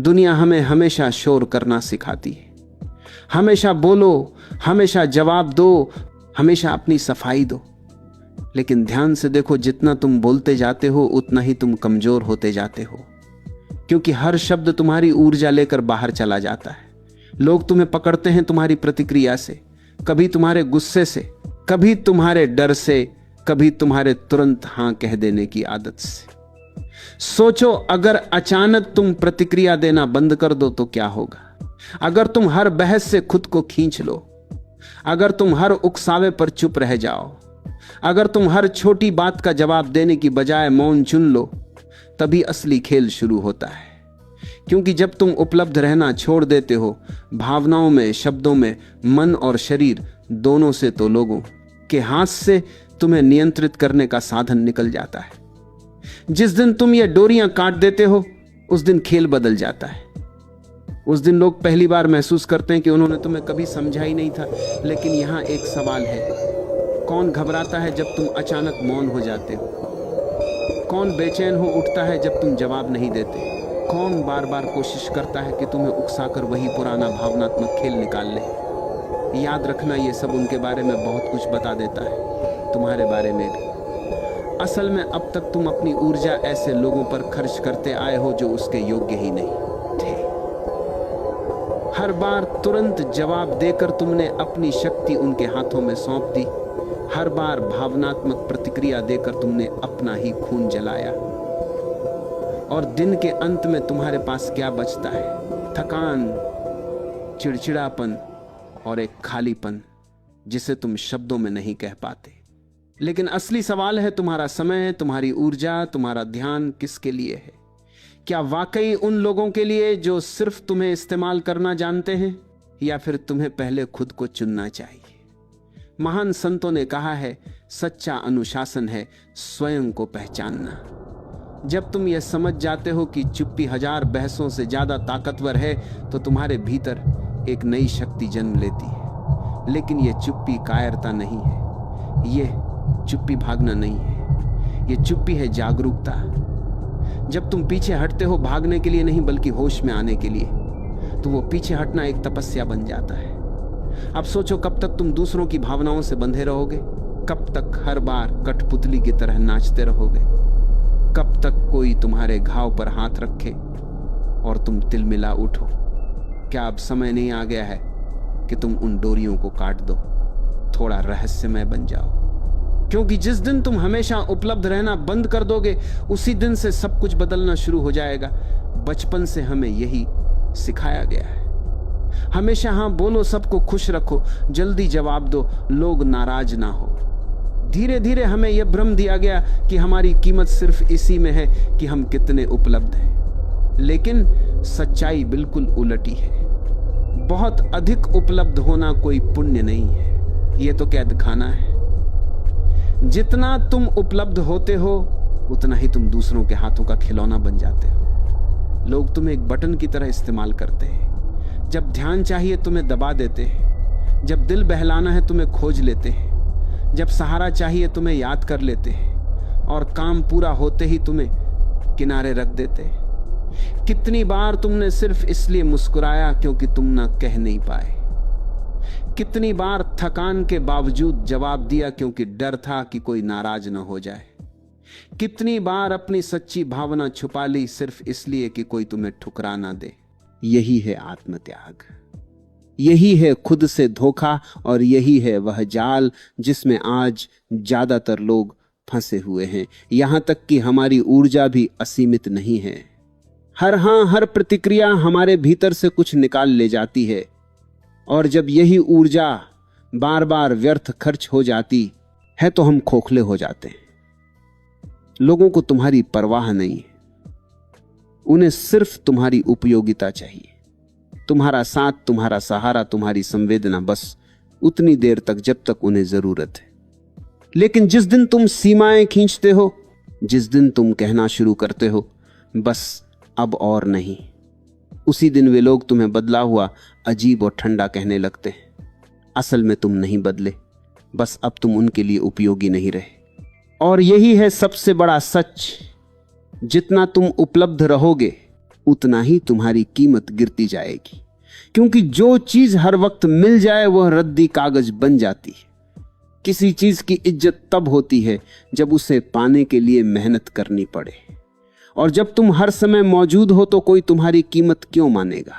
दुनिया हमें हमेशा शोर करना सिखाती है। हमेशा बोलो, हमेशा जवाब दो, हमेशा अपनी सफाई दो। लेकिन ध्यान से देखो, जितना तुम बोलते जाते हो उतना ही तुम कमजोर होते जाते हो, क्योंकि हर शब्द तुम्हारी ऊर्जा लेकर बाहर चला जाता है। लोग तुम्हें पकड़ते हैं तुम्हारी प्रतिक्रिया से, कभी तुम्हारे गुस्से से, कभी तुम्हारे डर से, कभी तुम्हारे तुरंत हां कह देने की आदत से। सोचो, अगर अचानक तुम प्रतिक्रिया देना बंद कर दो तो क्या होगा? अगर तुम हर बहस से खुद को खींच लो, अगर तुम हर उकसावे पर चुप रह जाओ, अगर तुम हर छोटी बात का जवाब देने की बजाय मौन चुन लो, तभी असली खेल शुरू होता है। क्योंकि जब तुम उपलब्ध रहना छोड़ देते हो, भावनाओं में, शब्दों में, मन और शरीर दोनों से, तो लोगों के हाथ से तुम्हें नियंत्रित करने का साधन निकल जाता है। जिस दिन तुम ये डोरियां काट देते हो, उस दिन खेल बदल जाता है। उस दिन लोग पहली बार महसूस करते हैं कि उन्होंने तुम्हें कभी समझा ही नहीं था। लेकिन यहां एक सवाल है, कौन घबराता है जब तुम अचानक मौन हो जाते हो? कौन बेचैन हो उठता है जब तुम जवाब नहीं देते? कौन बार बार कोशिश करता है कि तुम्हें उकसाकर वही पुराना भावनात्मक खेल निकाल ले? याद रखना, ये सब उनके बारे में बहुत कुछ बता देता है, तुम्हारे बारे में भी। असल में अब तक तुम अपनी ऊर्जा ऐसे लोगों पर खर्च करते आए हो जो उसके योग्य ही नहीं थे। हर बार तुरंत जवाब देकर तुमने अपनी शक्ति उनके हाथों में सौंप दी। हर बार भावनात्मक प्रतिक्रिया देकर तुमने अपना ही खून जलाया। और दिन के अंत में तुम्हारे पास क्या बचता है? थकान, चिड़चिड़ापन और एक खालीपन जिसे तुम शब्दों में नहीं कह पाते। लेकिन असली सवाल है, तुम्हारा समय, तुम्हारी ऊर्जा, तुम्हारा ध्यान किसके लिए है? क्या वाकई उन लोगों के लिए जो सिर्फ तुम्हें इस्तेमाल करना जानते हैं, या फिर तुम्हें पहले खुद को चुनना चाहिए? महान संतों ने कहा है, सच्चा अनुशासन है स्वयं को पहचानना। जब तुम यह समझ जाते हो कि चुप्पी 1000 बहसों से ज्यादा ताकतवर है, तो तुम्हारे भीतर एक नई शक्ति जन्म लेती है। लेकिन यह चुप्पी कायरता नहीं है, यह चुप्पी भागना नहीं है, यह चुप्पी है जागरूकता। जब तुम पीछे हटते हो भागने के लिए नहीं बल्कि होश में आने के लिए, तो वो पीछे हटना एक तपस्या बन जाता है। अब सोचो, कब तक तुम दूसरों की भावनाओं से बंधे रहोगे? कब तक हर बार कठपुतली की तरह नाचते रहोगे? कब तक कोई तुम्हारे घाव पर हाथ रखे और तुम तिलमिला उठो? क्या अब समय नहीं आ गया है कि तुम उन डोरियों को काट दो, थोड़ा रहस्यमय बन जाओ? क्योंकि जिस दिन तुम हमेशा उपलब्ध रहना बंद कर दोगे, उसी दिन से सब कुछ बदलना शुरू हो जाएगा। बचपन से हमें यही सिखाया गया है, हमेशा हां बोलो, सबको खुश रखो, जल्दी जवाब दो, लोग नाराज ना हो। धीरे धीरे हमें यह भ्रम दिया गया कि हमारी कीमत सिर्फ इसी में है कि हम कितने उपलब्ध हैं। लेकिन सच्चाई बिल्कुल उलटी है। बहुत अधिक उपलब्ध होना कोई पुण्य नहीं है, यह तो कैद खाना है। जितना तुम उपलब्ध होते हो, उतना ही तुम दूसरों के हाथों का खिलौना बन जाते हो। लोग तुम्हें एक बटन की तरह इस्तेमाल करते हैं। जब ध्यान चाहिए तुम्हें दबा देते हैं, जब दिल बहलाना है तुम्हें खोज लेते हैं, जब सहारा चाहिए तुम्हें याद कर लेते हैं, और काम पूरा होते ही तुम्हें किनारे रख देते हैं। कितनी बार तुमने सिर्फ इसलिए मुस्कुराया क्योंकि तुम ना कह नहीं पाए? कितनी बार थकान के बावजूद जवाब दिया क्योंकि डर था कि कोई नाराज न हो जाए? कितनी बार अपनी सच्ची भावना छुपा ली सिर्फ इसलिए कि कोई तुम्हें ठुकरा ना दे? यही है आत्मत्याग, यही है खुद से धोखा, और यही है वह जाल जिसमें आज ज्यादातर लोग फंसे हुए हैं। यहां तक कि हमारी ऊर्जा भी असीमित नहीं है। हर प्रतिक्रिया हमारे भीतर से कुछ निकाल ले जाती है, और जब यही ऊर्जा बार बार व्यर्थ खर्च हो जाती है तो हम खोखले हो जाते हैं। लोगों को तुम्हारी परवाह नहीं है, उन्हें सिर्फ तुम्हारी उपयोगिता चाहिए, तुम्हारा साथ, तुम्हारा सहारा, तुम्हारी संवेदना, बस उतनी देर तक जब तक उन्हें जरूरत है। लेकिन जिस दिन तुम सीमाएं खींचते हो, जिस दिन तुम कहना शुरू करते हो बस अब और नहीं, उसी दिन वे लोग तुम्हें बदला हुआ, अजीब और ठंडा कहने लगते हैं। असल में तुम नहीं बदले, बस अब तुम उनके लिए उपयोगी नहीं रहे। और यही है सबसे बड़ा सच, जितना तुम उपलब्ध रहोगे उतना ही तुम्हारी कीमत गिरती जाएगी, क्योंकि जो चीज हर वक्त मिल जाए वह रद्दी कागज बन जाती है। किसी चीज की इज्जत तब होती है जब उसे पाने के लिए मेहनत करनी पड़े, और जब तुम हर समय मौजूद हो तो कोई तुम्हारी कीमत क्यों मानेगा।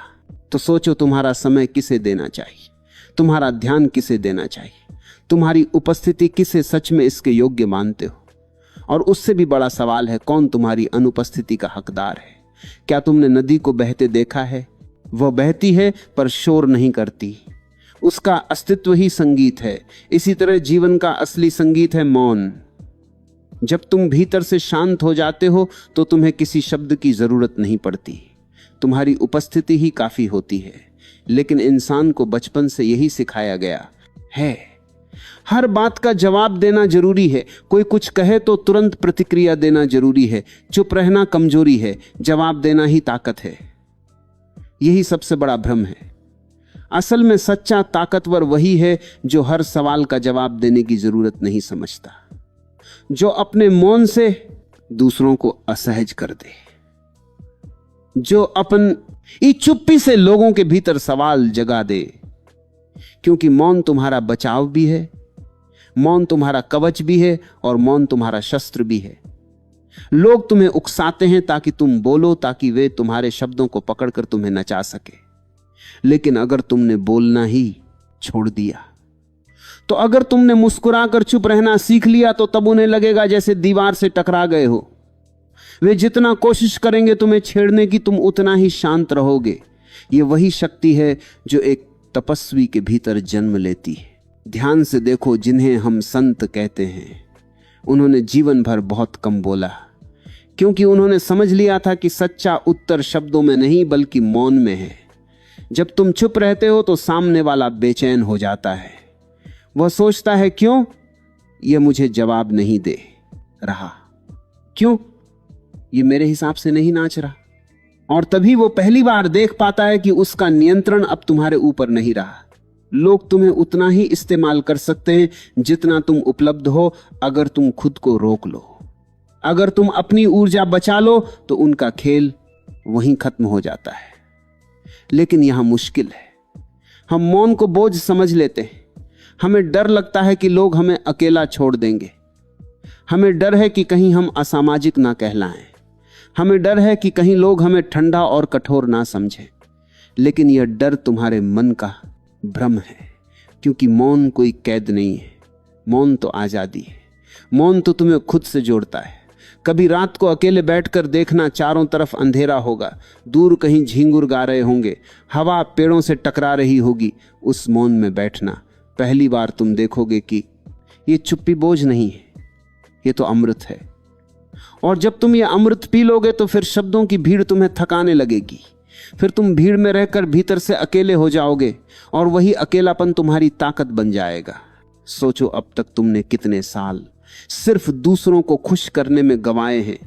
तो सोचो, तुम्हारा समय किसे देना चाहिए, तुम्हारा ध्यान किसे देना चाहिए, तुम्हारी उपस्थिति किसे सच में इसके योग्य मानते हो। और उससे भी बड़ा सवाल है, कौन तुम्हारी अनुपस्थिति का हकदार है। क्या तुमने नदी को बहते देखा है? वह बहती है पर शोर नहीं करती, उसका अस्तित्व ही संगीत है। इसी तरह जीवन का असली संगीत है मौन। जब तुम भीतर से शांत हो जाते हो तो तुम्हें किसी शब्द की जरूरत नहीं पड़ती, तुम्हारी उपस्थिति ही काफी होती है। लेकिन इंसान को बचपन से यही सिखाया गया है, हर बात का जवाब देना जरूरी है। कोई कुछ कहे तो तुरंत प्रतिक्रिया देना जरूरी है। चुप रहना कमजोरी है, जवाब देना ही ताकत है। यही सबसे बड़ा भ्रम है। असल में सच्चा ताकतवर वही है जो हर सवाल का जवाब देने की जरूरत नहीं समझता, जो अपने मौन से दूसरों को असहज कर दे, जो अपनी चुप्पी से लोगों के भीतर सवाल जगा दे। क्योंकि मौन तुम्हारा बचाव भी है, मौन तुम्हारा कवच भी है, और मौन तुम्हारा शस्त्र भी है। लोग तुम्हें उकसाते हैं ताकि तुम बोलो, ताकि वे तुम्हारे शब्दों को पकड़कर तुम्हें नचा सके। लेकिन अगर तुमने बोलना ही छोड़ दिया, तो अगर तुमने मुस्कुराकर चुप रहना सीख लिया, तो तब उन्हें लगेगा जैसे दीवार से टकरा गए हो। वे जितना कोशिश करेंगे तुम्हें छेड़ने की, तुम उतना ही शांत रहोगे। यह वही शक्ति है जो एक तपस्वी के भीतर जन्म लेती है। ध्यान से देखो, जिन्हें हम संत कहते हैं, उन्होंने जीवन भर बहुत कम बोला, क्योंकि उन्होंने समझ लिया था कि सच्चा उत्तर शब्दों में नहीं बल्कि मौन में है। जब तुम चुप रहते हो तो सामने वाला बेचैन हो जाता है। वह सोचता है, क्यों यह मुझे जवाब नहीं दे रहा, क्यों यह मेरे हिसाब से नहीं नाच रहा। और तभी वो पहली बार देख पाता है कि उसका नियंत्रण अब तुम्हारे ऊपर नहीं रहा। लोग तुम्हें उतना ही इस्तेमाल कर सकते हैं जितना तुम उपलब्ध हो, अगर तुम खुद को रोक लो। अगर तुम अपनी ऊर्जा बचा लो तो उनका खेल वहीं खत्म हो जाता है। लेकिन यहां मुश्किल है, हम मौन को बोझ समझ लेते हैं। हमें डर लगता है कि लोग हमें अकेला छोड़ देंगे, हमें डर है कि कहीं हम असामाजिक ना कहलाएं, हमें डर है कि कहीं लोग हमें ठंडा और कठोर ना समझें। लेकिन यह डर तुम्हारे मन का भ्रम है, क्योंकि मौन कोई कैद नहीं है, मौन तो आजादी है। मौन तो तुम्हें खुद से जोड़ता है। कभी रात को अकेले बैठकर देखना, चारों तरफ अंधेरा होगा, दूर कहीं झींगुर गा रहे होंगे, हवा पेड़ों से टकरा रही होगी। उस मौन में बैठना, पहली बार तुम देखोगे कि ये चुप्पी बोझ नहीं है, ये तो अमृत है। और जब तुम ये अमृत पी लोगे तो फिर शब्दों की भीड़ तुम्हें थकाने लगेगी। फिर तुम भीड़ में रहकर भीतर से अकेले हो जाओगे, और वही अकेलापन तुम्हारी ताकत बन जाएगा। सोचो, अब तक तुमने कितने साल सिर्फ दूसरों को खुश करने में गंवाए हैं।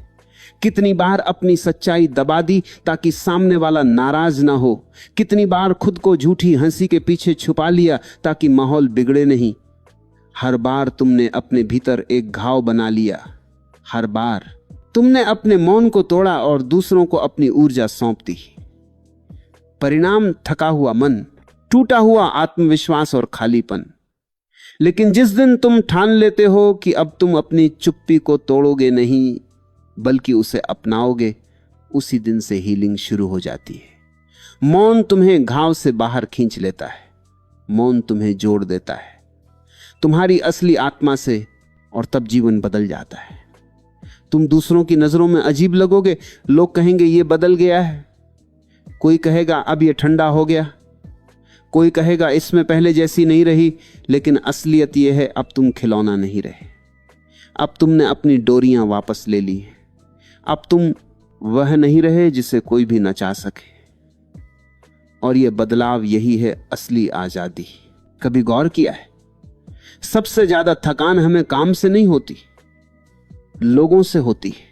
कितनी बार अपनी सच्चाई दबा दी ताकि सामने वाला नाराज ना हो। कितनी बार खुद को झूठी हंसी के पीछे छुपा लिया ताकि माहौल बिगड़े नहीं। हर बार तुमने अपने भीतर एक घाव बना लिया। हर बार तुमने अपने मौन को तोड़ा और दूसरों को अपनी ऊर्जा सौंप दी। परिणाम थका हुआ मन, टूटा हुआ आत्मविश्वास और खालीपन। लेकिन जिस दिन तुम ठान लेते हो कि अब तुम अपनी चुप्पी को तोड़ोगे नहीं बल्कि उसे अपनाओगे, उसी दिन से हीलिंग शुरू हो जाती है। मौन तुम्हें घाव से बाहर खींच लेता है, मौन तुम्हें जोड़ देता है तुम्हारी असली आत्मा से, और तब जीवन बदल जाता है। तुम दूसरों की नजरों में अजीब लगोगे। लोग कहेंगे ये बदल गया है, कोई कहेगा अब ये ठंडा हो गया, कोई कहेगा इसमें पहले जैसी नहीं रही। लेकिन असलियत यह है, अब तुम खिलौना नहीं रहे, अब तुमने अपनी डोरियां वापस ले ली। अब तुम वह नहीं रहे जिसे कोई भी नचा सके। और यह बदलाव, यही है असली आजादी। कभी गौर किया है, सबसे ज्यादा थकान हमें काम से नहीं होती, लोगों से होती है।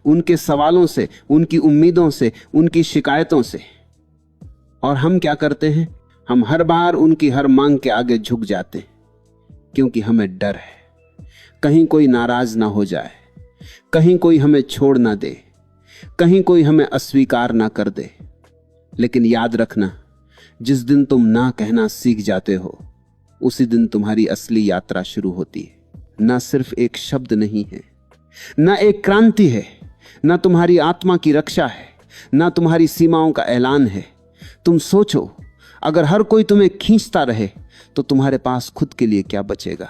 उनके सवालों से, उनकी उम्मीदों से, उनकी शिकायतों से। और हम क्या करते हैं, हम हर बार उनकी हर मांग के आगे झुक जाते हैं, क्योंकि हमें डर है कहीं कोई नाराज ना हो जाए, कहीं कोई हमें छोड़ ना दे, कहीं कोई हमें अस्वीकार ना कर दे। लेकिन याद रखना, जिस दिन तुम ना कहना सीख जाते हो, उसी दिन तुम्हारी असली यात्रा शुरू होती है। ना सिर्फ एक शब्द नहीं है, ना एक क्रांति है, ना तुम्हारी आत्मा की रक्षा है, ना तुम्हारी सीमाओं का ऐलान है। तुम सोचो, अगर हर कोई तुम्हें खींचता रहे तो तुम्हारे पास खुद के लिए क्या बचेगा?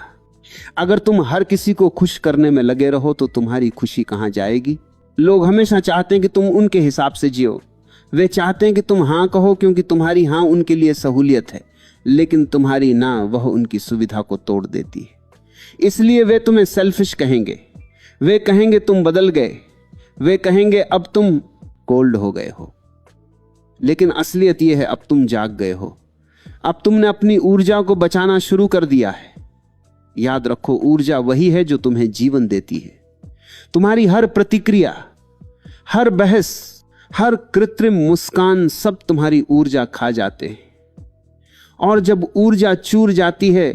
अगर तुम हर किसी को खुश करने में लगे रहो तो तुम्हारी खुशी कहां जाएगी? लोग हमेशा चाहते हैं कि तुम उनके हिसाब से जियो। वे चाहते हैं कि तुम हां कहो क्योंकि तुम्हारी हां उनके लिए सहूलियत है, लेकिन तुम्हारी ना वह उनकी सुविधा को तोड़ देती है। इसलिए वे तुम्हें सेल्फिश कहेंगे, वे कहेंगे तुम बदल गए, वे कहेंगे अब तुम कोल्ड हो गए हो। लेकिन असलियत यह है, अब तुम जाग गए हो। अब तुमने अपनी ऊर्जा को बचाना शुरू कर दिया है। याद रखो, ऊर्जा वही है जो तुम्हें जीवन देती है। तुम्हारी हर प्रतिक्रिया, हर बहस, हर कृत्रिम मुस्कान, सब तुम्हारी ऊर्जा खा जाते हैं। और जब ऊर्जा चूर जाती है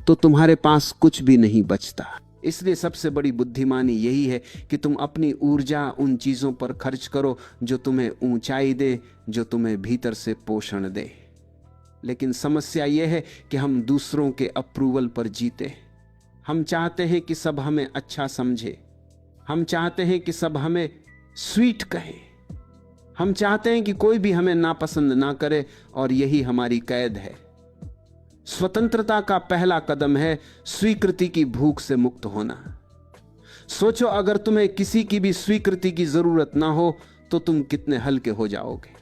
तो तुम्हारे पास कुछ भी नहीं बचता। इसलिए सबसे बड़ी बुद्धिमानी यही है कि तुम अपनी ऊर्जा उन चीजों पर खर्च करो जो तुम्हें ऊंचाई दे, जो तुम्हें भीतर से पोषण दे। लेकिन समस्या यह है कि हम दूसरों के अप्रूवल पर जीते। हम चाहते हैं कि सब हमें अच्छा समझे, हम चाहते हैं कि सब हमें स्वीट कहे, हम चाहते हैं कि कोई भी हमें नापसंद ना करे, और यही हमारी कैद है। स्वतंत्रता का पहला कदम है स्वीकृति की भूख से मुक्त होना। सोचो, अगर तुम्हें किसी की भी स्वीकृति की जरूरत ना हो तो तुम कितने हल्के हो जाओगे।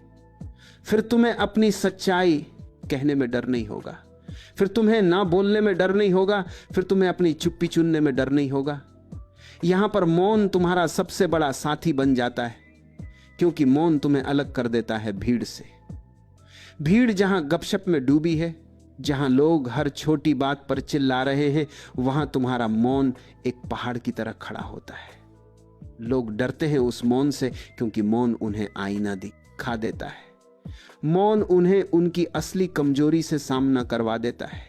फिर तुम्हें अपनी सच्चाई कहने में डर नहीं होगा, फिर तुम्हें ना बोलने में डर नहीं होगा, फिर तुम्हें अपनी चुप्पी चुनने में डर नहीं होगा। यहां पर मौन तुम्हारा सबसे बड़ा साथी बन जाता है, क्योंकि मौन तुम्हें अलग कर देता है भीड़ से। भीड़ जहां गपशप में डूबी है, जहां लोग हर छोटी बात पर चिल्ला रहे हैं, वहां तुम्हारा मौन एक पहाड़ की तरह खड़ा होता है। लोग डरते हैं उस मौन से, क्योंकि मौन उन्हें आईना दिखा देता है। मौन उन्हें उनकी असली कमजोरी से सामना करवा देता है।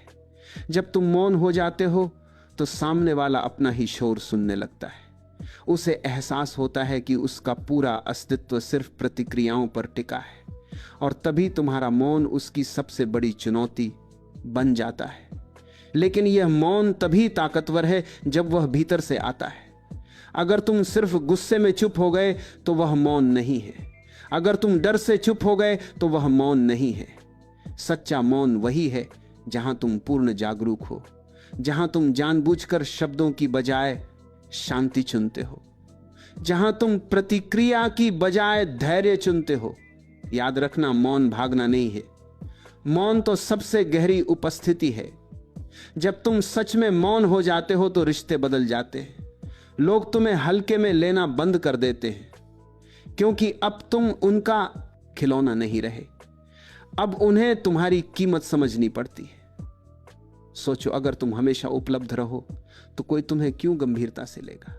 जब तुम मौन हो जाते हो तो सामने वाला अपना ही शोर सुनने लगता है। उसे एहसास होता है कि उसका पूरा अस्तित्व सिर्फ प्रतिक्रियाओं पर टिका है, और तभी तुम्हारा मौन उसकी सबसे बड़ी चुनौती बन जाता है। लेकिन यह मौन तभी ताकतवर है जब वह भीतर से आता है। अगर तुम सिर्फ गुस्से में चुप हो गए तो वह मौन नहीं है। अगर तुम डर से चुप हो गए तो वह मौन नहीं है। सच्चा मौन वही है जहां तुम पूर्ण जागरूक हो, जहां तुम जानबूझकर शब्दों की बजाय शांति चुनते हो, जहां तुम प्रतिक्रिया की बजाय धैर्य चुनते हो। याद रखना, मौन भागना नहीं है, मौन तो सबसे गहरी उपस्थिति है। जब तुम सच में मौन हो जाते हो तो रिश्ते बदल जाते हैं। लोग तुम्हें हल्के में लेना बंद कर देते हैं, क्योंकि अब तुम उनका खिलौना नहीं रहे। अब उन्हें तुम्हारी कीमत समझनी पड़ती है। सोचो, अगर तुम हमेशा उपलब्ध रहो तो कोई तुम्हें क्यों गंभीरता से लेगा?